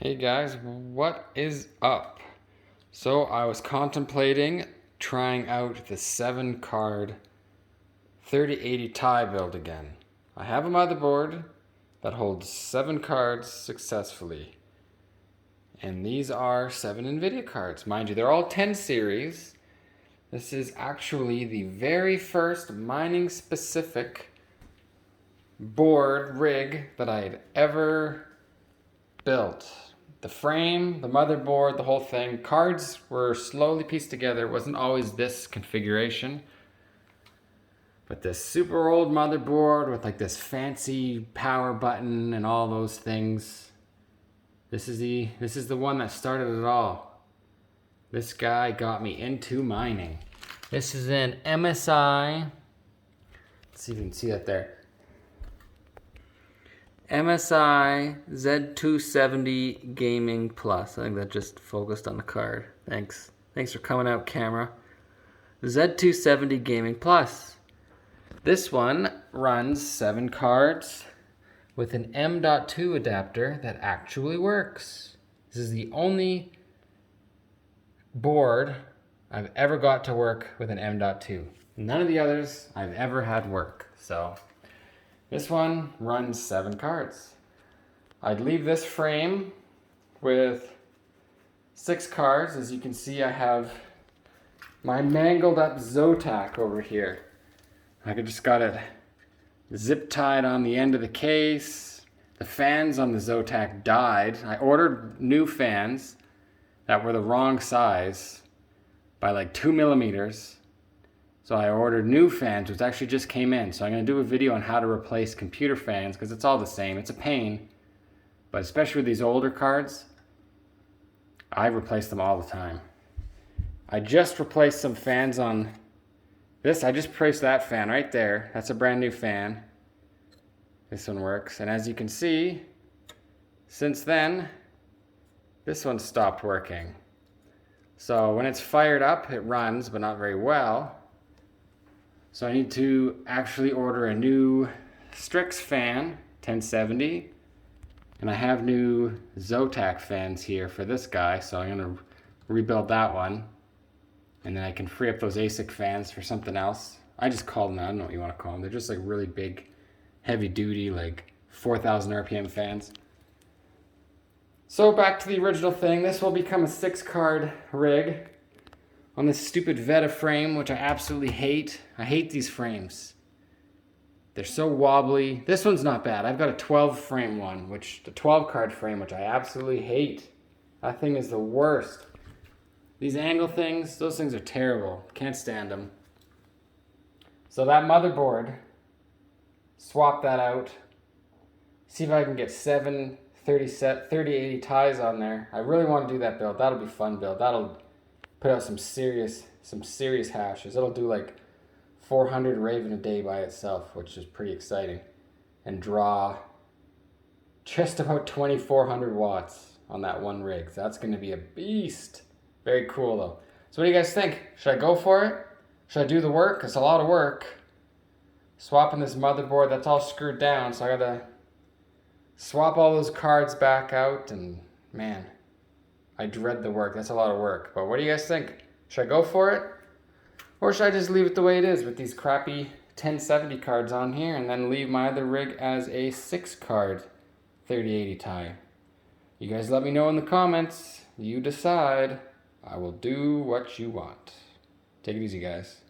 Hey guys, what is up? So I was contemplating trying out the 7-card 3080 Ti build again. I have a motherboard that holds 7 cards successfully. And these are 7 NVIDIA cards. Mind you, they're all 10 series. This is actually the very first mining specific board rig that I had ever built. The frame, the motherboard, the whole thing. Cards were slowly pieced together. It wasn't always this configuration. But this super old motherboard with like this fancy power button and all those things. This is the one that started it all. This guy got me into mining. This is an MSI. Let's see if you can see that there. MSI Z270 Gaming Plus. I think that just focused on the card. Thanks for coming out, camera. Z270 Gaming Plus. This one runs 7 cards with an M.2 adapter that actually works. This is the only board I've ever got to work with an M.2. None of the others I've ever had work. So this one runs 7 cards. I'd leave this frame with 6 cards. As you can see, I have my mangled up Zotac over here. I just got it zip tied on the end of the case. The fans on the Zotac died. I ordered new fans that were the wrong size by like 2 millimeters. So I ordered new fans, which actually just came in. So I'm going to do a video on how to replace computer fans because it's all the same. It's a pain. But especially with these older cards, I replace them all the time. I just replaced some fans on this. I just replaced that fan right there. That's a brand new fan. This one works. And as you can see, since then, this one stopped working. So when it's fired up, it runs, but not very well. So I need to actually order a new Strix fan, 1070. And I have new Zotac fans here for this guy, so I'm going to rebuild that one. And then I can free up those ASIC fans for something else. I just call them, I don't know what you want to call them. They're just like really big, heavy duty, like 4,000 RPM fans. So back to the original thing. This will become a 6-card rig on this stupid Veta frame, which I absolutely hate. I hate these frames. They're so wobbly. This one's not bad. I've got a 12 frame one, the 12 card frame, which I absolutely hate. That thing is the worst. These angle things, those things are terrible. Can't stand them. So that motherboard, swap that out. See if I can get 7 3080 Tis on there. I really want to do that build. That'll be a fun build. That'll put out some serious hashes. It'll do like 400 Raven a day by itself, which is pretty exciting. And draw just about 2,400 watts on that one rig. So that's going to be a beast. Very cool though. So what do you guys think? Should I go for it? Should I do the work? It's a lot of work. Swapping this motherboard, that's all screwed down. So I gotta swap all those cards back out, and man, I dread the work. That's a lot of work. But what do you guys think? Should I go for it? Or should I just leave it the way it is with these crappy 1070 cards on here and then leave my other rig as a 6-card 3080 Ti? You guys let me know in the comments. You decide. I will do what you want. Take it easy, guys.